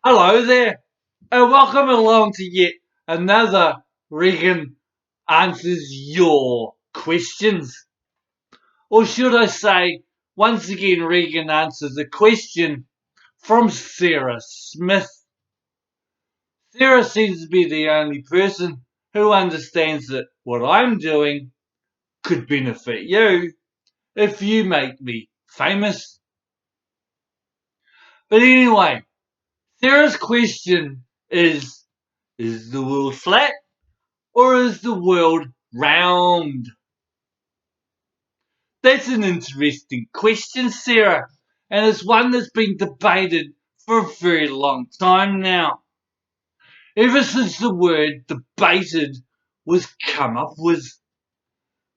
Hello there, and welcome along to yet another Regan answers your questions. Or should I say, once again, Regan answers a question from Sarah Smith. Sarah seems to be the only person who understands that what I'm doing could benefit you if you make me famous. But anyway, Sarah's question is the world flat? Or is the world round? That's an interesting question, Sarah, and it's one that's been debated for a very long time now. Ever since the word debated was come up with,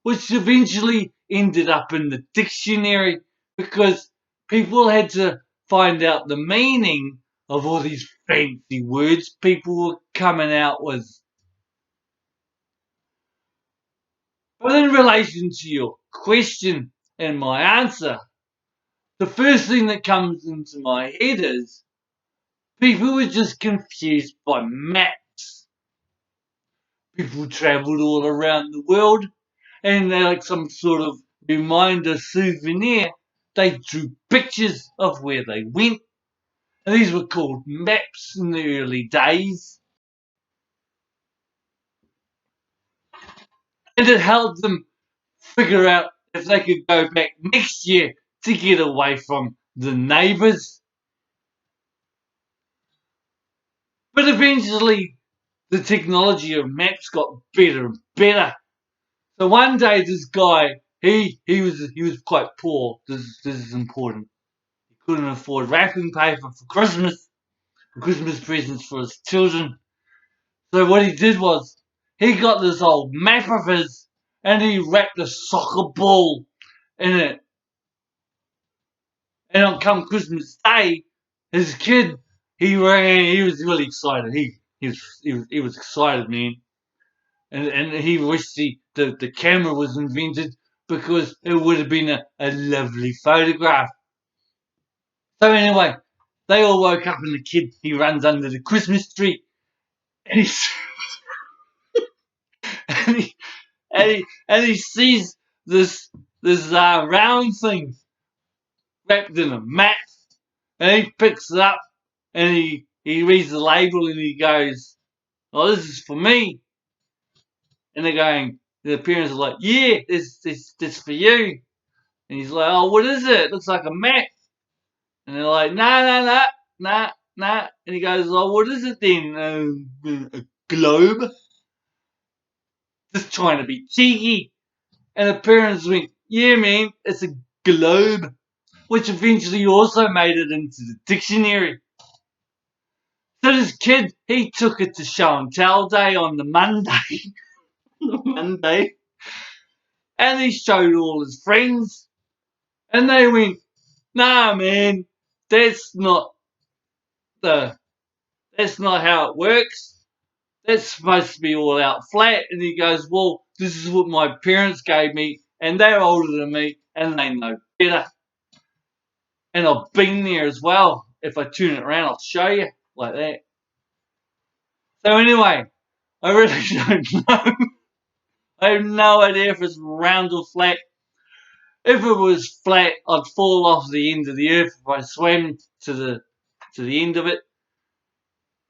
which eventually ended up in the dictionary because people had to find out the meaning of all these fancy words people were coming out with. But in relation to your question and my answer, the first thing that comes into my head is people were just confused by maps. People travelled all around the world and they're like some sort of reminder souvenir. They drew pictures of where they went. And these were called maps in the early days. And it helped them figure out if they could go back next year to get away from the neighbours. But eventually, the technology of maps got better and better. So one day, this guy, he was quite poor. This is important. He couldn't afford wrapping paper for Christmas presents for his children. So what he did was he got this old map of his and he wrapped a soccer ball in it. And on come Christmas Day, his kid he ran. He was really excited. He was excited, man. And he wished the camera was invented because it would have been a lovely photograph. So anyway, they all woke up and the kid he runs under the Christmas tree and he and he sees this round thing wrapped in a mat and he picks it up and he reads the label and he goes, "Oh, this is for me." And they're going, the parents are like, "Yeah, this for you." And he's like, "Oh, what is it? It looks like a map." And they're like, "Nah, nah, nah, nah, nah." And he goes, "Oh, what is it then? A globe?" Just trying to be cheeky. And the parents went, "Yeah, man, it's a globe," which eventually also made it into the dictionary. So this kid, he took it to show and tell day on the Monday, the Monday, and he showed all his friends, and they went, "Nah, man, that's not the that's not how it works. That's supposed to be all out flat." And he goes, "Well, this is what my parents gave me, and they're older than me, and they know better. And I've been there as well. If I turn it around, I'll show you like that." So anyway, I really don't know. I have no idea if it's round or flat. If it was flat, I'd fall off the end of the earth if I swam to the end of it.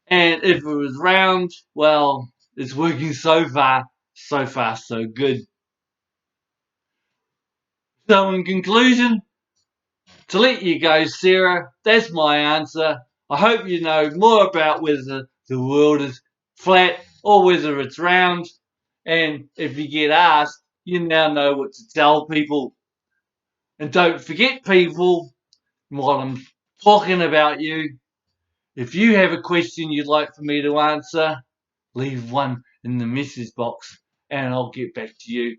And if it was round, well, it's working so far, so good. So in conclusion, to let you go, Sarah, that's my answer. I hope you know more about whether the world is flat or whether it's round. And if you get asked, you now know what to tell people. And don't forget, people, while I'm talking about you, if you have a question you'd like for me to answer, leave one in the message box and I'll get back to you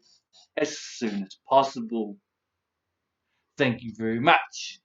as soon as possible. Thank you very much.